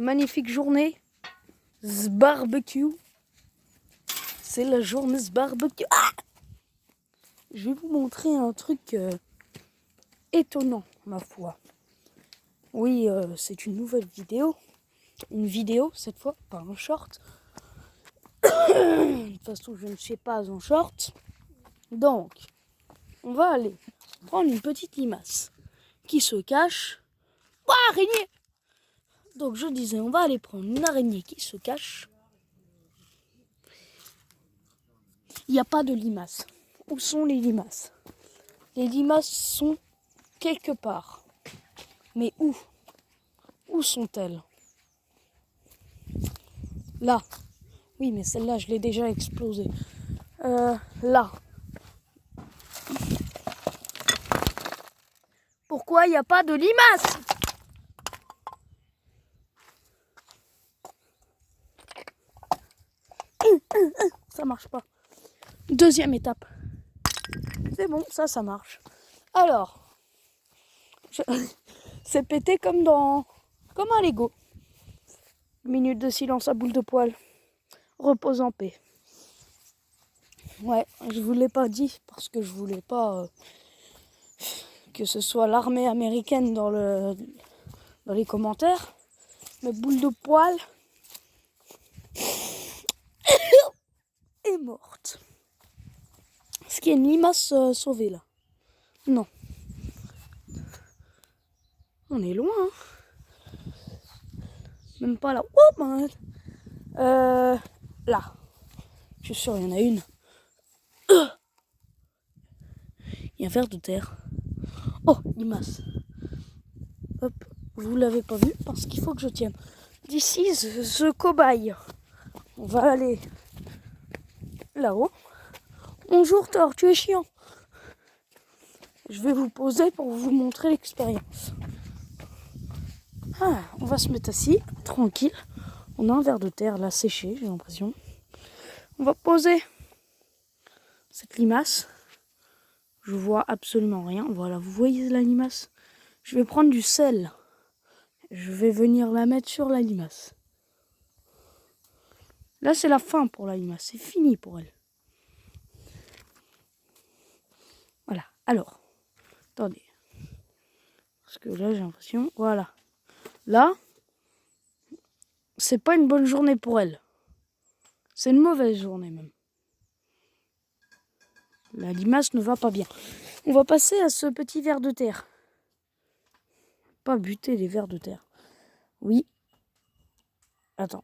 magnifique journée. Barbecue. C'est la journée barbecue. Ah, je vais vous montrer un truc étonnant, ma foi. Oui, c'est une nouvelle vidéo. Une vidéo, cette fois, pas un short. De toute façon, je ne suis pas en short. Donc, on va aller prendre une petite limace qui se cache. Oh, araignée! Donc, je disais, on va aller prendre une araignée qui se cache. Il n'y a pas de limaces. Où sont les limaces? Les limaces sont quelque part. Mais où? Où sont-elles? Là. Oui, mais celle-là, je l'ai déjà explosée. Là. Pourquoi il n'y a pas de limaces? Ça marche pas. Deuxième étape. C'est bon, ça marche. Alors, c'est pété comme un Lego. Minute de silence à boule de poil. Repose en paix. Ouais, je vous l'ai pas dit parce que je voulais pas que ce soit l'armée américaine dans les commentaires. Mais boule de poil est morte. Est-ce qu'il y a une limace sauvée là? Non. On est loin. Hein. Même pas là. Oh, ben, là. Je suis sûr, il y en a une. Il y a un ver de terre. Oh, limace. Hop, vous l'avez pas vu parce qu'il faut que je tienne. D'ici, ce cobaye. On va aller là-haut. Bonjour Thor, tu es chiant. Je vais vous poser pour vous montrer l'expérience. Ah, on va se mettre assis, tranquille. On a un ver de terre là séché, j'ai l'impression. On va poser cette limace. Je vois absolument rien. Voilà, vous voyez la limace? Je vais prendre du sel. Je vais venir la mettre sur la limace. Là, c'est la fin pour la limace. C'est fini pour elle. Voilà. Alors, attendez. Parce que là, j'ai l'impression... Voilà. Là, c'est pas une bonne journée pour elle. C'est une mauvaise journée même. La limace ne va pas bien. On va passer à ce petit ver de terre. Pas buter les vers de terre. Oui. Attends.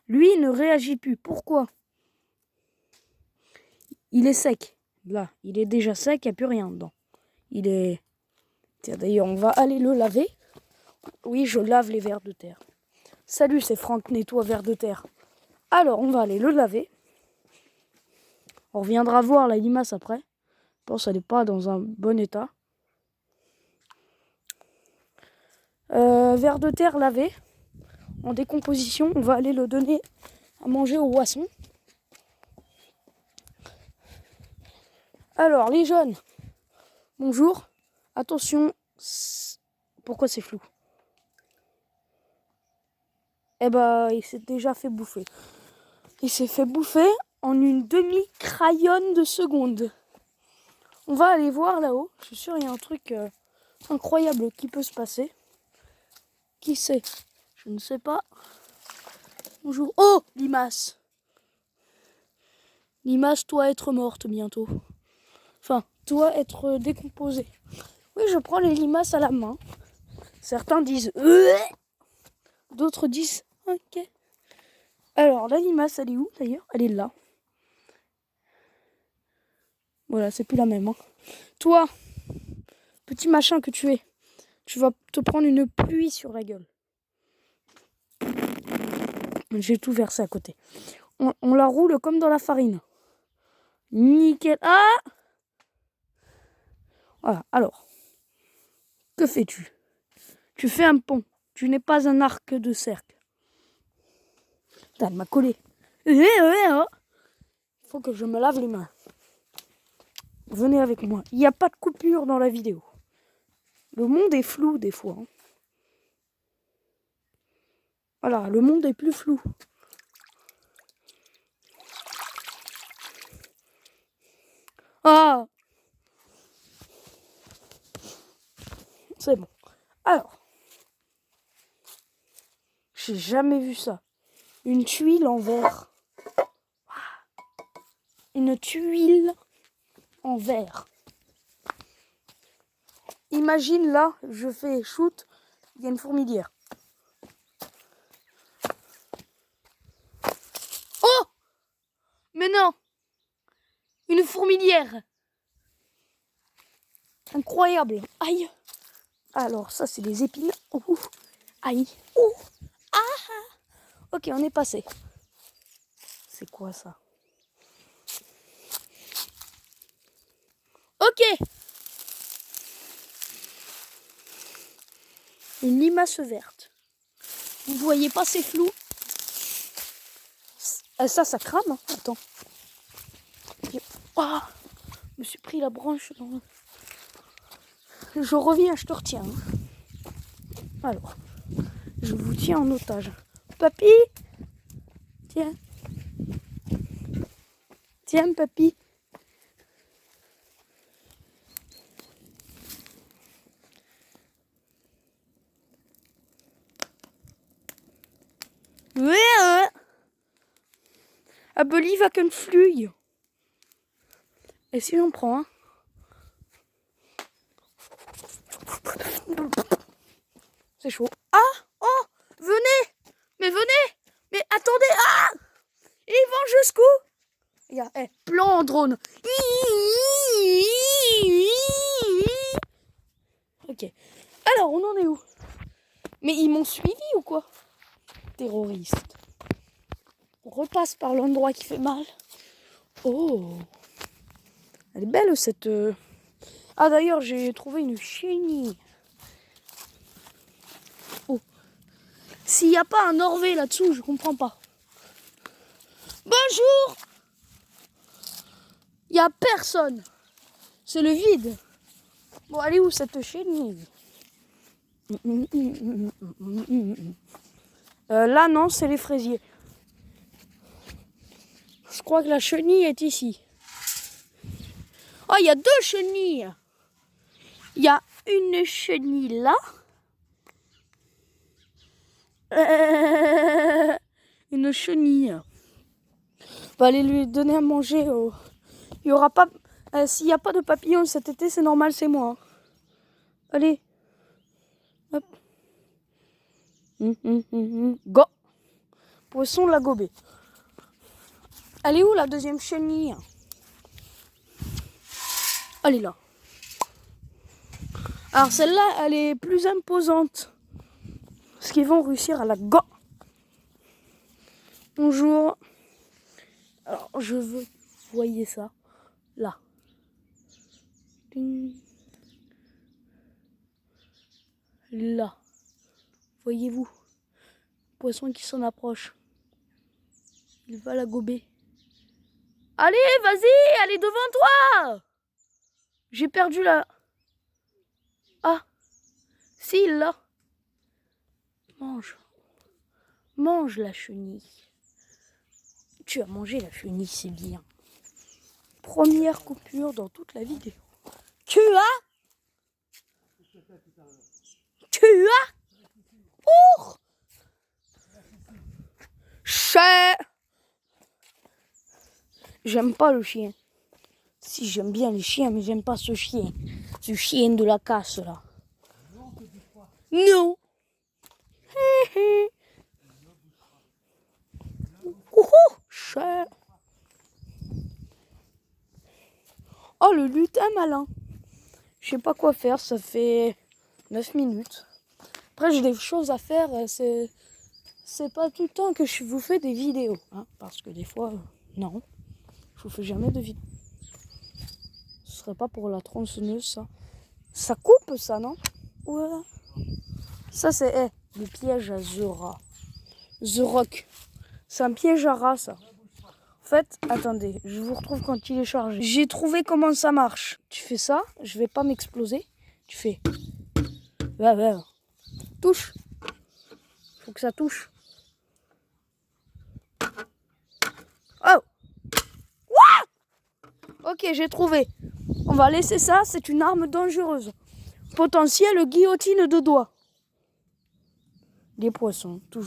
Lui, il ne réagit plus. Pourquoi? Il est sec. Là, il est déjà sec, il n'y a plus rien dedans. Il est... Tiens, d'ailleurs, on va aller le laver. Oui, je lave les vers de terre. Salut, c'est Franck Nettoie vers de terre. Alors, on va aller le laver. On reviendra voir la limace après. Je pense qu'elle n'est pas dans un bon état. Vers de terre lavé. En décomposition, on va aller le donner à manger aux poissons. Alors, les jeunes, bonjour. Attention, pourquoi c'est flou? Eh ben, il s'est déjà fait bouffer. Il s'est fait bouffer en une demi-crayonne de seconde. On va aller voir là-haut. Je suis sûr, il y a un truc incroyable qui peut se passer. Qui sait? Je ne sais pas. Bonjour. Oh, limace. Limace, toi être morte bientôt. Enfin, toi être décomposée. Oui, je prends les limaces à la main. Certains disent d'autres disent ok. Alors, la limace, elle est où d'ailleurs? Elle est là. Voilà, c'est plus la même. Hein. Toi, petit machin que tu es, tu vas te prendre une pluie sur la gueule. J'ai tout versé à côté. On la roule comme dans la farine. Nickel. Ah! Voilà, alors. Que fais-tu? Tu fais un pont. Tu n'es pas un arc de cercle. Putain, elle m'a collé. Il faut que je me lave les mains. Venez avec moi. Il n'y a pas de coupure dans la vidéo. Le monde est flou des fois. Hein. Voilà, le monde est plus flou. Ah! C'est bon. Alors. J'ai jamais vu ça. Une tuile en verre. Une tuile en verre. Imagine là, je fais shoot, il y a une fourmilière. Oh! Mais non! Une fourmilière! Incroyable! Aïe! Alors ça c'est les épines. Ouh. Aïe! Ouh. Ah! Ok, on est passé. C'est quoi ça? Ok! Une limace verte. Vous voyez pas, c'est flou. Ça crame. Hein. Attends. Oh, je me suis pris la branche dans... Je reviens, je te retiens. Alors, je vous tiens en otage. Papy! Tiens. Tiens, papy. Ouais. I believe I can fly. Et si j'en prends un? C'est chaud. Ah! Oh! Venez! Mais venez! Mais attendez! Ah! Ils vont jusqu'où? Regarde, plan en drone. Ok. Alors, on en est où? Mais ils m'ont suivi ou quoi? Terroriste. On repasse par l'endroit qui fait mal. Oh! Elle est belle cette... Ah d'ailleurs, j'ai trouvé une chenille. Oh. S'il n'y a pas un Norvé là-dessous, je comprends pas. Bonjour! Il n'y a personne. C'est le vide. Bon, elle est où cette chenille? Là, non, c'est les fraisiers. Je crois que la chenille est ici. Oh, il y a deux chenilles. Il y a une chenille là. Une chenille. On va aller lui donner à manger. Il y aura pas. S'il n'y a pas de papillons cet été, c'est normal, c'est moi. Allez. Hop. Go. Poisson la gobée. Elle est où la deuxième chenille? Elle est là. Alors celle-là, elle est plus imposante. Parce qu'ils vont réussir à la go. Bonjour. Alors je veux, vous voyez ça, là. Ding. Là. Voyez-vous. Poisson qui s'en approche. Il va la gober. Allez, vas-y, elle est devant toi. J'ai perdu la... Ah. Si, il l'a. Mange. Mange la chenille. Tu as mangé la chenille, c'est bien. Première coupure dans toute la vidéo. Tu as pour chien. J'aime pas le chien. Si, j'aime bien les chiens, mais j'aime pas ce chien. Ce chien de la casse, là. Non. Chien. Oh, le lutin malin. Je sais pas quoi faire, ça fait 9 minutes. Après, j'ai des choses à faire, c'est pas tout le temps que je vous fais des vidéos. Hein, parce que des fois, non, je vous fais jamais de vidéos. Ce serait pas pour la tronçonneuse, ça. Ça coupe, ça, non? Ouais. Ça, c'est le piège à The Rat. The Rock. C'est un piège à rat, ça. En fait, attendez, je vous retrouve quand il est chargé. J'ai trouvé comment ça marche. Tu fais ça, je vais pas m'exploser. Tu fais Ouais. Touche. Faut que ça touche. Oh! Ok, j'ai trouvé. On va laisser ça, c'est une arme dangereuse. Potentielle guillotine de doigts. Des poissons, toujours.